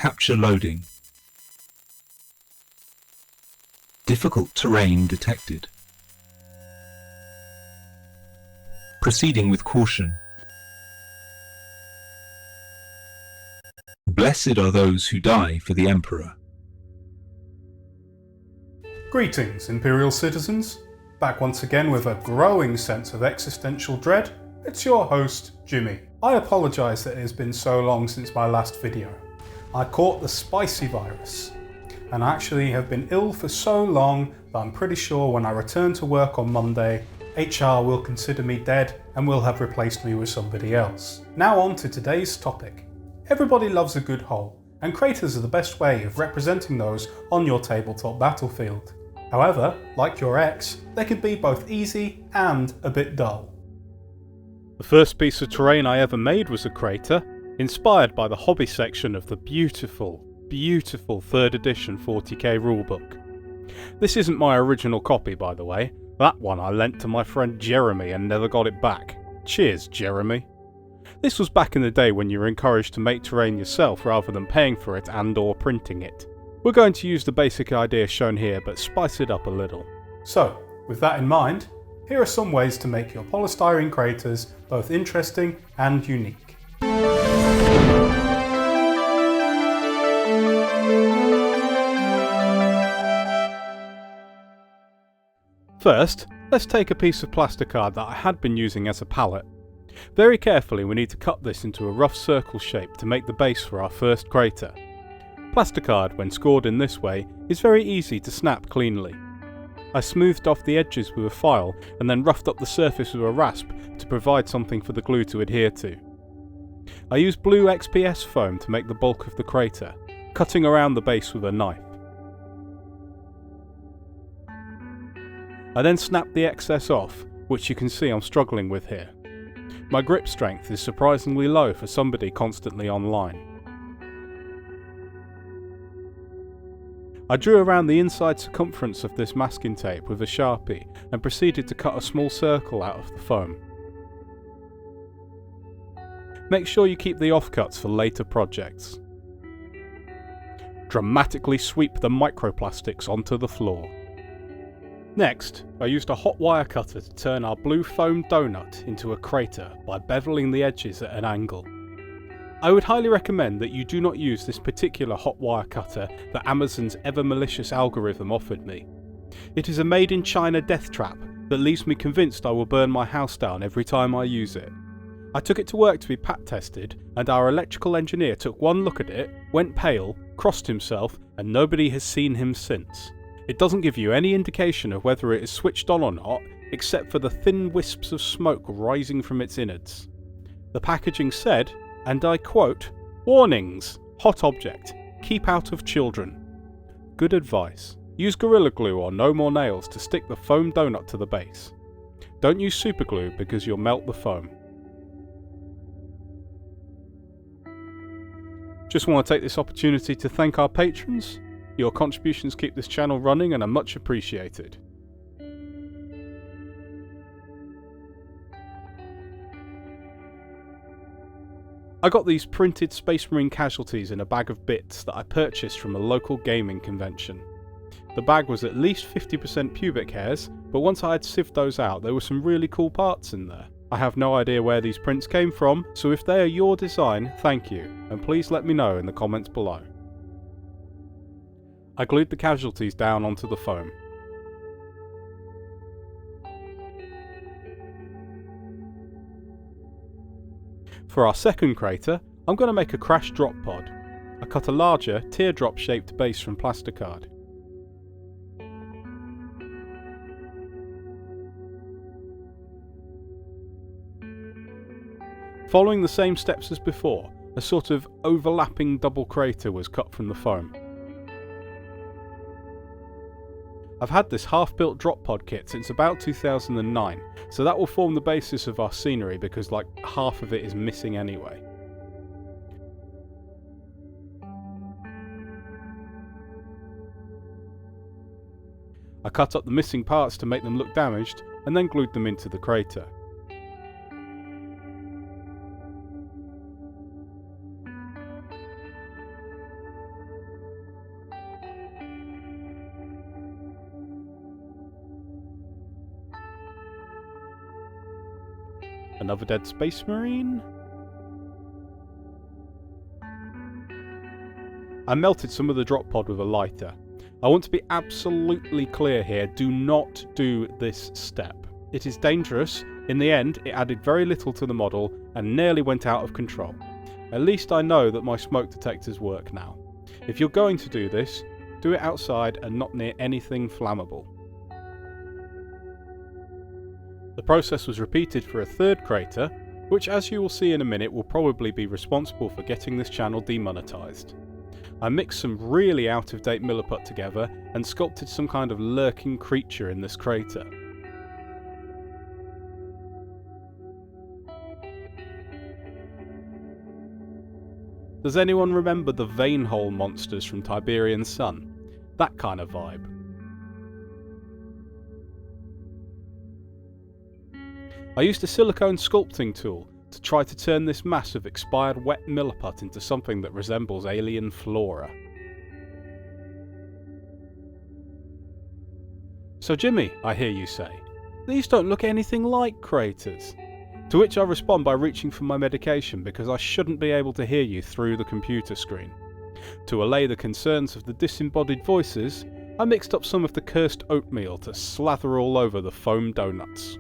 Capture loading. Difficult terrain detected. Proceeding with caution. Blessed are those who die for the Emperor. Greetings, Imperial citizens. Back once again with a growing sense of existential dread. It's your host, Jimmy. I apologise that it has been so long since my last video. I caught the spicy virus, and actually have been ill for so long that I'm pretty sure when I return to work on Monday, HR will consider me dead and will have replaced me with somebody else. Now on to today's topic. Everybody loves a good hole, and craters are the best way of representing those on your tabletop battlefield. However, like your ex, they can be both easy and a bit dull. The first piece of terrain I ever made was a crater, inspired by the hobby section of the beautiful 3rd edition 40k rulebook. This isn't my original copy, by the way. That one I lent to my friend Jeremy and never got it back. Cheers, Jeremy. This was back in the day when you were encouraged to make terrain yourself rather than paying for it and or printing it. We're going to use the basic idea shown here but spice it up a little. So, with that in mind, here are some ways to make your polystyrene craters both interesting and unique. First, let's take a piece of plasticard that I had been using as a palette. Very carefully we need to cut this into a rough circle shape to make the base for our first crater. Plasticard, when scored in this way, is very easy to snap cleanly. I smoothed off the edges with a file and then roughed up the surface with a rasp to provide something for the glue to adhere to. I used blue XPS foam to make the bulk of the crater, cutting around the base with a knife. I then snapped the excess off, which you can see I'm struggling with here. My grip strength is surprisingly low for somebody constantly online. I drew around the inside circumference of this masking tape with a Sharpie and proceeded to cut a small circle out of the foam. Make sure you keep the offcuts for later projects. Dramatically sweep the microplastics onto the floor. Next, I used a hot wire cutter to turn our blue foam donut into a crater by beveling the edges at an angle. I would highly recommend that you do not use this particular hot wire cutter that Amazon's ever malicious algorithm offered me. It is a made in China death trap that leaves me convinced I will burn my house down every time I use it. I took it to work to be pat tested, and our electrical engineer took one look at it, went pale, crossed himself, and nobody has seen him since. It doesn't give you any indication of whether it is switched on or not, except for the thin wisps of smoke rising from its innards. The packaging said, and I quote, "Warnings! Hot object. Keep out of children." Good advice. Use Gorilla Glue or no more nails to stick the foam donut to the base. Don't use super glue because you'll melt the foam. Just want to take this opportunity to thank our patrons. Your contributions keep this channel running and are much appreciated. I got these printed Space Marine casualties in a bag of bits that I purchased from a local gaming convention. The bag was at least 50% pubic hairs, but once I had sieved those out there were some really cool parts in there. I have no idea where these prints came from, so if they are your design, thank you, and please let me know in the comments below. I glued the casualties down onto the foam. For our second crater, I'm going to make a crash drop pod. I cut a larger, teardrop shaped base from plasticard. Following the same steps as before, a sort of overlapping double crater was cut from the foam. I've had this half-built drop pod kit since about 2009, so that will form the basis of our scenery because like half of it is missing anyway. I cut up the missing parts to make them look damaged and then glued them into the crater. Another dead space marine? I melted some of the drop pod with a lighter. I want to be absolutely clear here, do not do this step. It is dangerous. In the end, it added very little to the model and nearly went out of control. At least I know that my smoke detectors work now. If you're going to do this, do it outside and not near anything flammable. The process was repeated for a third crater, which as you will see in a minute will probably be responsible for getting this channel demonetized. I mixed some really out-of-date milliput together and sculpted some kind of lurking creature in this crater. Does anyone remember the vein hole monsters from Tiberian Sun? That kind of vibe. I used a silicone sculpting tool to try to turn this mass of expired wet milliput into something that resembles alien flora. So Jimmy, I hear you say, these don't look anything like craters. To which I respond by reaching for my medication because I shouldn't be able to hear you through the computer screen. To allay the concerns of the disembodied voices, I mixed up some of the cursed oatmeal to slather all over the foam donuts.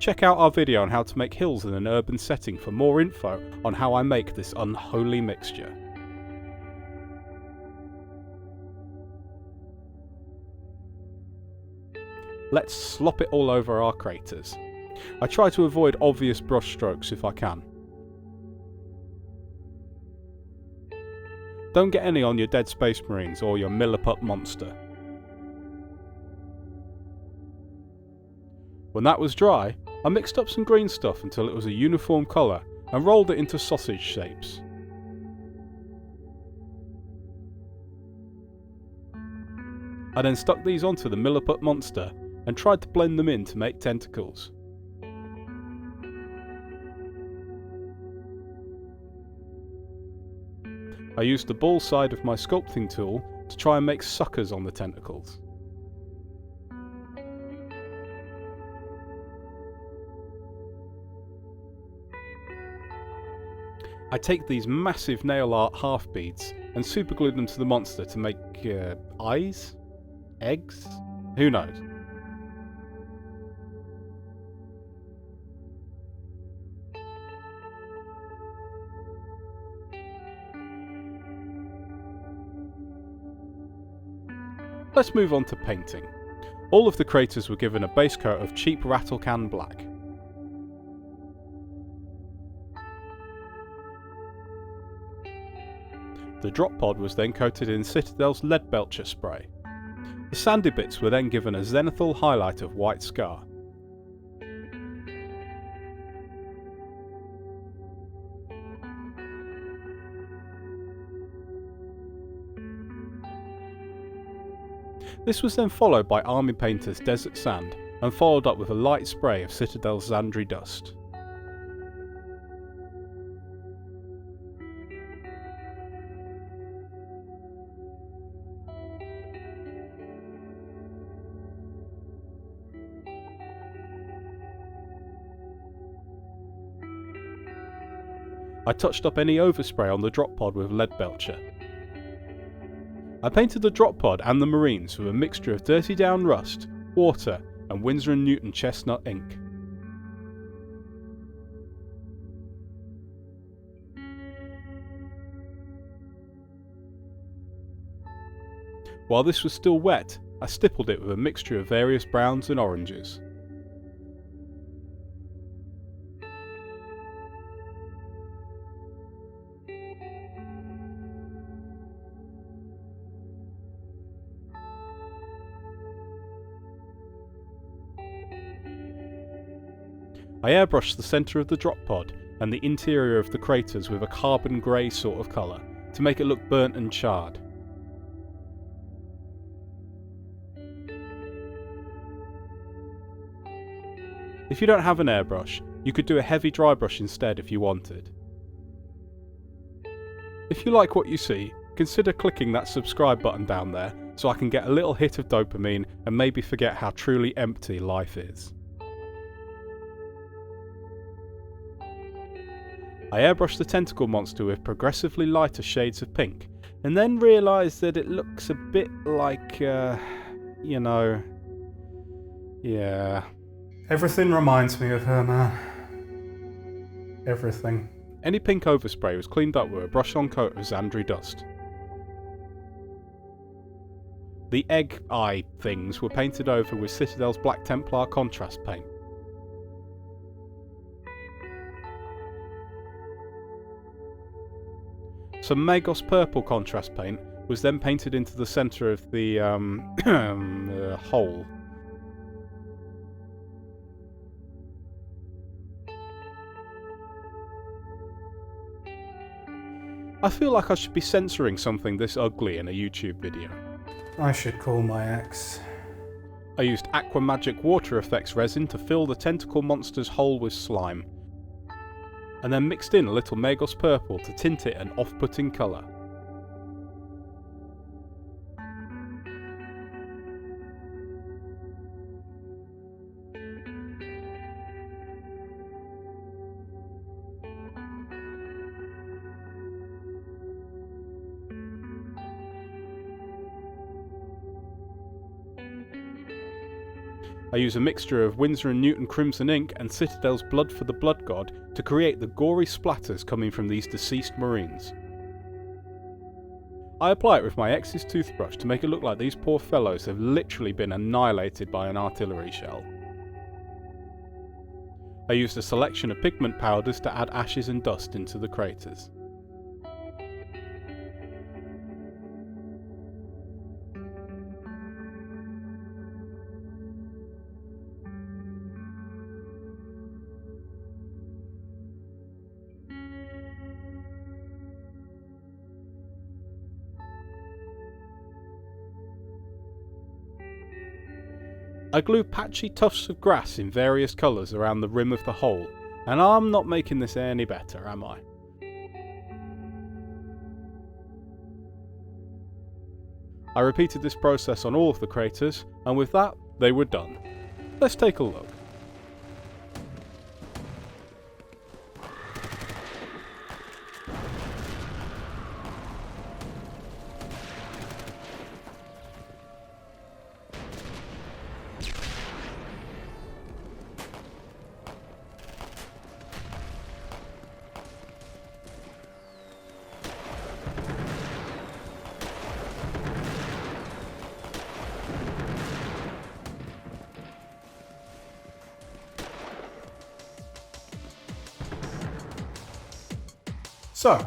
Check out our video on how to make hills in an urban setting for more info on how I make this unholy mixture. Let's slop it all over our craters. I try to avoid obvious brush strokes if I can. Don't get any on your dead space marines or your milliput monster. When that was dry, I mixed up some green stuff until it was a uniform colour and rolled it into sausage shapes. I then stuck these onto the milliput monster and tried to blend them in to make tentacles. I used the ball side of my sculpting tool to try and make suckers on the tentacles. I take these massive nail art half beads and superglue them to the monster to make eyes? Eggs? Who knows? Let's move on to painting. All of the craters were given a base coat of cheap rattle can black. The drop pod was then coated in Citadel's lead belcher spray. The sandy bits were then given a zenithal highlight of white scar. This was then followed by Army Painter's desert sand and followed up with a light spray of Citadel's Zandri dust. I touched up any overspray on the drop pod with lead belcher. I painted the drop pod and the marines with a mixture of dirty down rust, water and Winsor & Newton chestnut ink. While this was still wet, I stippled it with a mixture of various browns and oranges. I airbrushed the centre of the drop pod and the interior of the craters with a carbon grey sort of colour to make it look burnt and charred. If you don't have an airbrush, you could do a heavy dry brush instead if you wanted. If you like what you see, consider clicking that subscribe button down there so I can get a little hit of dopamine and maybe forget how truly empty life is. I airbrushed the tentacle monster with progressively lighter shades of pink, and then realised that it looks a bit like, yeah. Everything reminds me of her, man. Everything. Any pink overspray was cleaned up with a brush-on coat of Xandri dust. The egg eye things were painted over with Citadel's Black Templar contrast paint. Some Magos purple contrast paint was then painted into the centre of the hole. I feel like I should be censoring something this ugly in a YouTube video. I should call my ex. I used Aqua Magic water effects resin to fill the tentacle monster's hole with slime, and then mixed in a little Magos purple to tint it an off-putting colour. I use a mixture of Winsor & Newton Crimson ink and Citadel's Blood for the Blood God to create the gory splatters coming from these deceased Marines. I apply it with my ex's toothbrush to make it look like these poor fellows have literally been annihilated by an artillery shell. I used a selection of pigment powders to add ashes and dust into the craters. I glue patchy tufts of grass in various colours around the rim of the hole, and I'm not making this any better, am I? I repeated this process on all of the craters, and with that, they were done. Let's take a look. So,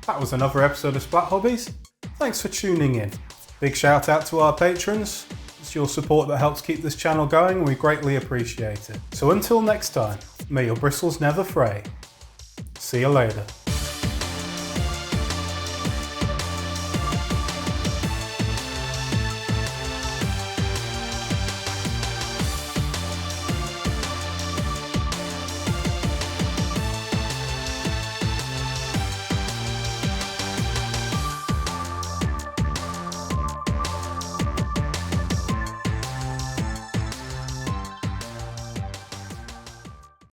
that was another episode of Splat Hobbies. Thanks for tuning in. Big shout out to our patrons. It's your support that helps keep this channel going and we greatly appreciate it. So until next time, may your bristles never fray. See you later.